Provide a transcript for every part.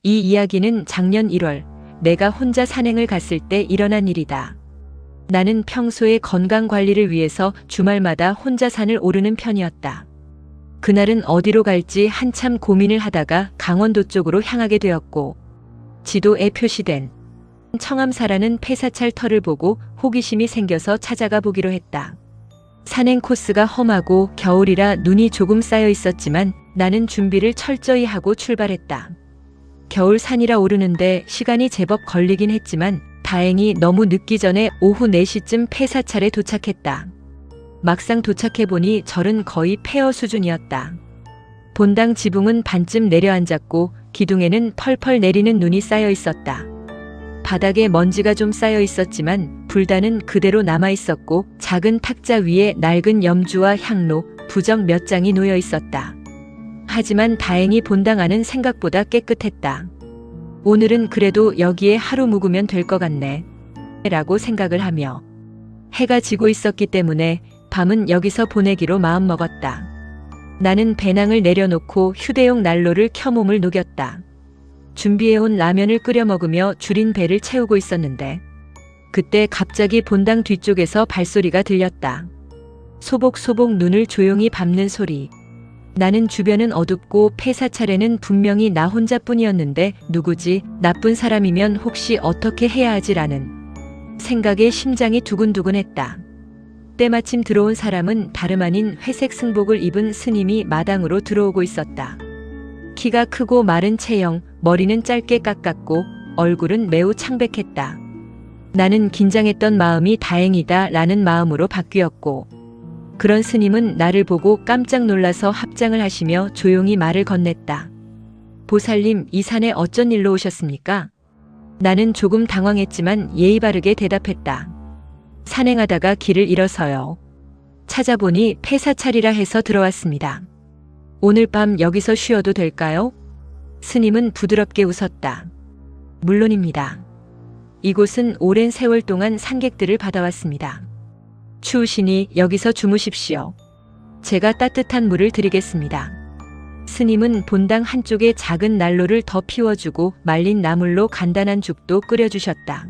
이 이야기는 작년 1월 내가 혼자 산행을 갔을 때 일어난 일이다. 나는 평소에 건강 관리를 위해서 주말마다 혼자 산을 오르는 편이었다. 그날은 어디로 갈지 한참 고민을 하다가 강원도 쪽으로 향하게 되었고, 지도에 표시된 청암사라는 폐사찰 터를 보고 호기심이 생겨서 찾아가 보기로 했다. 산행 코스가 험하고 겨울이라 눈이 조금 쌓여 있었지만 나는 준비를 철저히 하고 출발했다. 겨울 산이라 오르는데 시간이 제법 걸리긴 했지만 다행히 너무 늦기 전에 오후 4시쯤 폐사찰에 도착했다. 막상 도착해보니 절은 거의 폐허 수준이었다. 본당 지붕은 반쯤 내려앉았고 기둥에는 펄펄 내리는 눈이 쌓여 있었다. 바닥에 먼지가 좀 쌓여 있었지만 불단은 그대로 남아 있었고 작은 탁자 위에 낡은 염주와 향로, 부적 몇 장이 놓여 있었다. 하지만 다행히 본당 안은 생각보다 깨끗했다. 오늘은 그래도 여기에 하루 묵으면 될 것 같네 라고 생각을 하며 해가 지고 있었기 때문에 밤은 여기서 보내기로 마음먹었다. 나는 배낭을 내려놓고 휴대용 난로를 켜 몸을 녹였다. 준비해온 라면을 끓여 먹으며 줄인 배를 채우고 있었는데 그때 갑자기 본당 뒤쪽에서 발소리가 들렸다. 소복소복 눈을 조용히 밟는 소리. 나는 주변은 어둡고 폐사찰에는 분명히 나 혼자뿐이었는데 누구지? 나쁜 사람이면 혹시 어떻게 해야 하지라는 생각에 심장이 두근두근했다. 때마침 들어온 사람은 다름 아닌 회색 승복을 입은 스님이 마당으로 들어오고 있었다. 키가 크고 마른 체형, 머리는 짧게 깎았고 얼굴은 매우 창백했다. 나는 긴장했던 마음이 다행이다 라는 마음으로 바뀌었고, 그런 스님은 나를 보고 깜짝 놀라서 합장을 하시며 조용히 말을 건넸다. 보살님, 이 산에 어쩐 일로 오셨습니까? 나는 조금 당황했지만 예의 바르게 대답했다. 산행하다가 길을 잃어서요. 찾아보니 폐사찰이라 해서 들어왔습니다. 오늘 밤 여기서 쉬어도 될까요? 스님은 부드럽게 웃었다. 물론입니다. 이곳은 오랜 세월 동안 상객들을 받아왔습니다. 추우시니 여기서 주무십시오. 제가 따뜻한 물을 드리겠습니다. 스님은 본당 한쪽에 작은 난로를 더 피워주고 말린 나물로 간단한 죽도 끓여주셨다.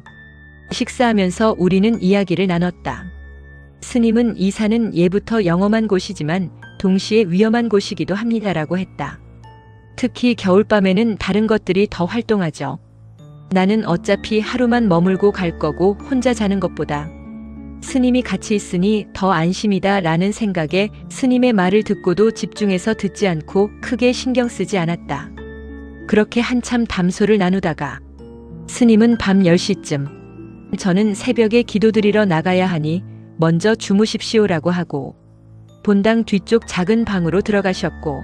식사하면서 우리는 이야기를 나눴다. 스님은 이 산은 예부터 영험한 곳이지만 동시에 위험한 곳이기도 합니다라고 했다. 특히 겨울밤에는 다른 것들이 더 활동하죠. 나는 어차피 하루만 머물고 갈 거고 혼자 자는 것보다 스님이 같이 있으니 더 안심이다 라는 생각에 스님의 말을 듣고도 집중해서 듣지 않고 크게 신경 쓰지 않았다. 그렇게 한참 담소를 나누다가 스님은 밤 10시쯤 저는 새벽에 기도드리러 나가야 하니 먼저 주무십시오라고 하고 본당 뒤쪽 작은 방으로 들어가셨고,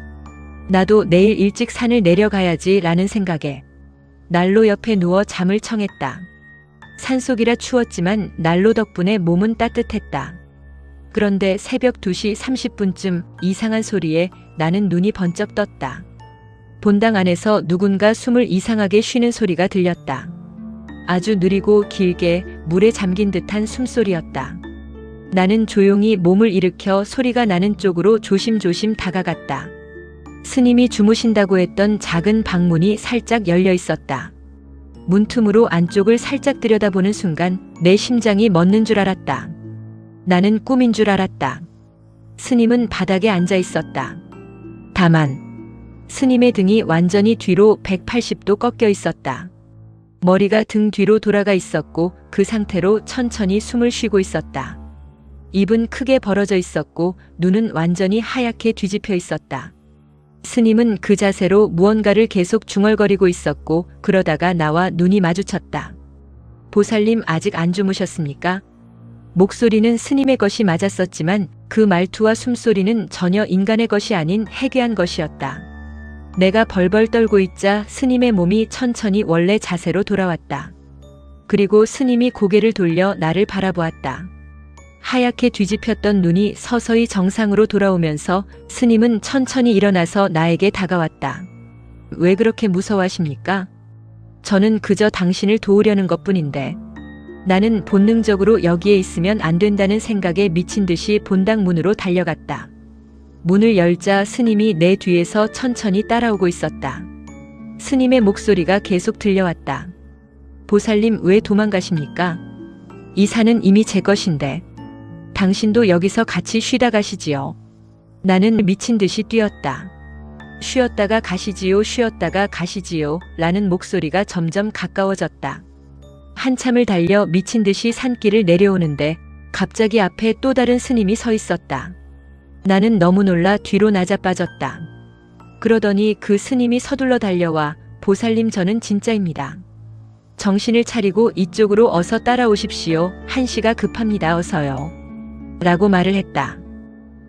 나도 내일 일찍 산을 내려가야지 라는 생각에 난로 옆에 누워 잠을 청했다. 산속이라 추웠지만 난로 덕분에 몸은 따뜻했다. 그런데 새벽 2시 30분쯤 이상한 소리에 나는 눈이 번쩍 떴다. 본당 안에서 누군가 숨을 이상하게 쉬는 소리가 들렸다. 아주 느리고 길게 물에 잠긴 듯한 숨소리였다. 나는 조용히 몸을 일으켜 소리가 나는 쪽으로 조심조심 다가갔다. 스님이 주무신다고 했던 작은 방문이 살짝 열려 있었다. 문틈으로 안쪽을 살짝 들여다보는 순간 내 심장이 멎는 줄 알았다. 나는 꿈인 줄 알았다. 스님은 바닥에 앉아 있었다. 다만 스님의 등이 완전히 뒤로 180도 꺾여 있었다. 머리가 등 뒤로 돌아가 있었고 그 상태로 천천히 숨을 쉬고 있었다. 입은 크게 벌어져 있었고 눈은 완전히 하얗게 뒤집혀 있었다. 스님은 그 자세로 무언가를 계속 중얼거리고 있었고 그러다가 나와 눈이 마주쳤다. 보살님, 아직 안 주무셨습니까? 목소리는 스님의 것이 맞았었지만 그 말투와 숨소리는 전혀 인간의 것이 아닌 해괴한 것이었다. 내가 벌벌 떨고 있자 스님의 몸이 천천히 원래 자세로 돌아왔다. 그리고 스님이 고개를 돌려 나를 바라보았다. 하얗게 뒤집혔던 눈이 서서히 정상으로 돌아오면서 스님은 천천히 일어나서 나에게 다가왔다. 왜 그렇게 무서워하십니까? 저는 그저 당신을 도우려는 것뿐인데. 나는 본능적으로 여기에 있으면 안 된다는 생각에 미친 듯이 본당 문으로 달려갔다. 문을 열자 스님이 내 뒤에서 천천히 따라오고 있었다. 스님의 목소리가 계속 들려왔다. 보살님, 왜 도망가십니까? 이 산은 이미 제 것인데 당신도 여기서 같이 쉬다 가시지요. 나는 미친 듯이 뛰었다. 쉬었다가 가시지요, 쉬었다가 가시지요 라는 목소리가 점점 가까워졌다. 한참을 달려 미친 듯이 산길을 내려오는데 갑자기 앞에 또 다른 스님이 서 있었다. 나는 너무 놀라 뒤로 나자빠졌다. 그러더니 그 스님이 서둘러 달려와 보살님, 저는 진짜입니다. 정신을 차리고 이쪽으로 어서 따라오십시오. 한시가 급합니다. 어서요. 라고 말을 했다.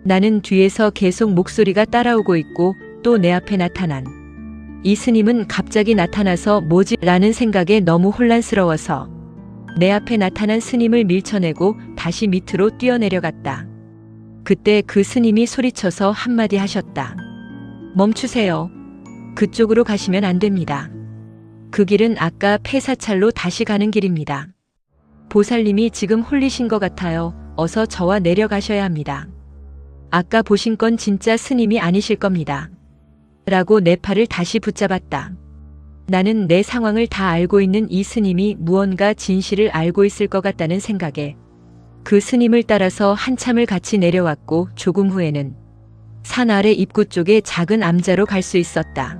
나는 뒤에서 계속 목소리가 따라오고 있고 또 내 앞에 나타난 이 스님은 갑자기 나타나서 뭐지? 라는 생각에 너무 혼란스러워서 내 앞에 나타난 스님을 밀쳐내고 다시 밑으로 뛰어내려갔다. 그때 그 스님이 소리쳐서 한마디 하셨다. 멈추세요. 그쪽으로 가시면 안 됩니다. 그 길은 아까 폐사찰로 다시 가는 길입니다. 보살님이 지금 홀리신 것 같아요. 어서 저와 내려가셔야 합니다. 아까 보신 건 진짜 스님이 아니실 겁니다. 라고 내 팔을 다시 붙잡았다. 나는 내 상황을 다 알고 있는 이 스님이 무언가 진실을 알고 있을 것 같다는 생각에 그 스님을 따라서 한참을 같이 내려왔고 조금 후에는 산 아래 입구 쪽에 작은 암자로 갈 수 있었다.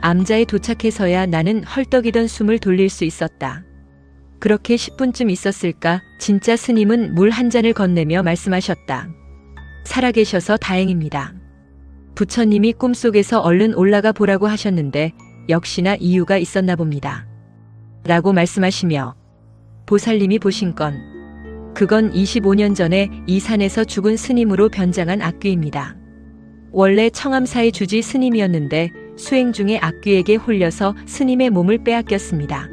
암자에 도착해서야 나는 헐떡이던 숨을 돌릴 수 있었다. 그렇게 10분쯤 있었을까 진짜 스님은 물 한 잔을 건네며 말씀하셨다. 살아계셔서 다행입니다. 부처님이 꿈속에서 얼른 올라가 보라고 하셨는데 역시나 이유가 있었나 봅니다. 라고 말씀하시며 보살님이 보신 건 그건 25년 전에 이 산에서 죽은 스님으로 변장한 악귀입니다. 원래 청암사의 주지 스님이었는데 수행 중에 악귀에게 홀려서 스님의 몸을 빼앗겼습니다.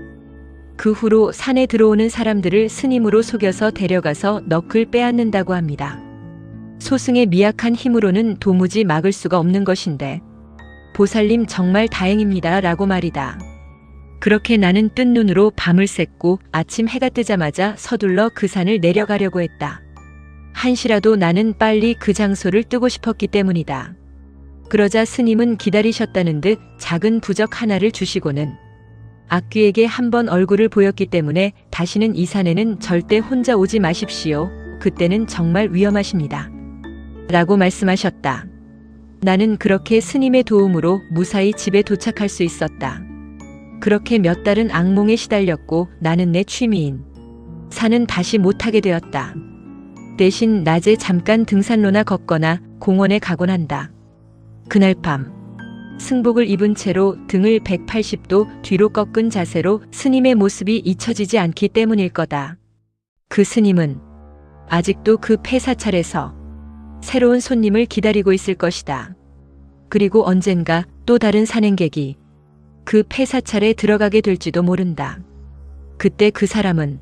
그 후로 산에 들어오는 사람들을 스님으로 속여서 데려가서 넋을 빼앗는다고 합니다. 소승의 미약한 힘으로는 도무지 막을 수가 없는 것인데 보살님 정말 다행입니다. 라고 말이다. 그렇게 나는 뜬 눈으로 밤을 샜고 아침 해가 뜨자마자 서둘러 그 산을 내려가려고 했다. 한시라도 나는 빨리 그 장소를 뜨고 싶었기 때문이다. 그러자 스님은 기다리셨다는 듯 작은 부적 하나를 주시고는 악귀에게 한번 얼굴을 보였기 때문에 다시는 이 산에는 절대 혼자 오지 마십시오. 그때는 정말 위험하십니다. 라고 말씀하셨다. 나는 그렇게 스님의 도움으로 무사히 집에 도착할 수 있었다. 그렇게 몇 달은 악몽에 시달렸고 나는 내 취미인 산은 다시 못하게 되었다. 대신 낮에 잠깐 등산로나 걷거나 공원에 가곤 한다. 그날 밤 승복을 입은 채로 등을 180도 뒤로 꺾은 자세로 스님의 모습이 잊혀지지 않기 때문일 거다. 그 스님은 아직도 그 폐사찰에서 새로운 손님을 기다리고 있을 것이다. 그리고 언젠가 또 다른 산행객이 그 폐사찰에 들어가게 될지도 모른다. 그때 그 사람은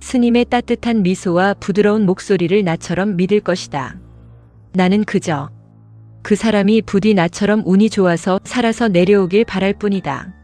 스님의 따뜻한 미소와 부드러운 목소리를 나처럼 믿을 것이다. 나는 그저 그 사람이 부디 나처럼 운이 좋아서 살아서 내려오길 바랄 뿐이다.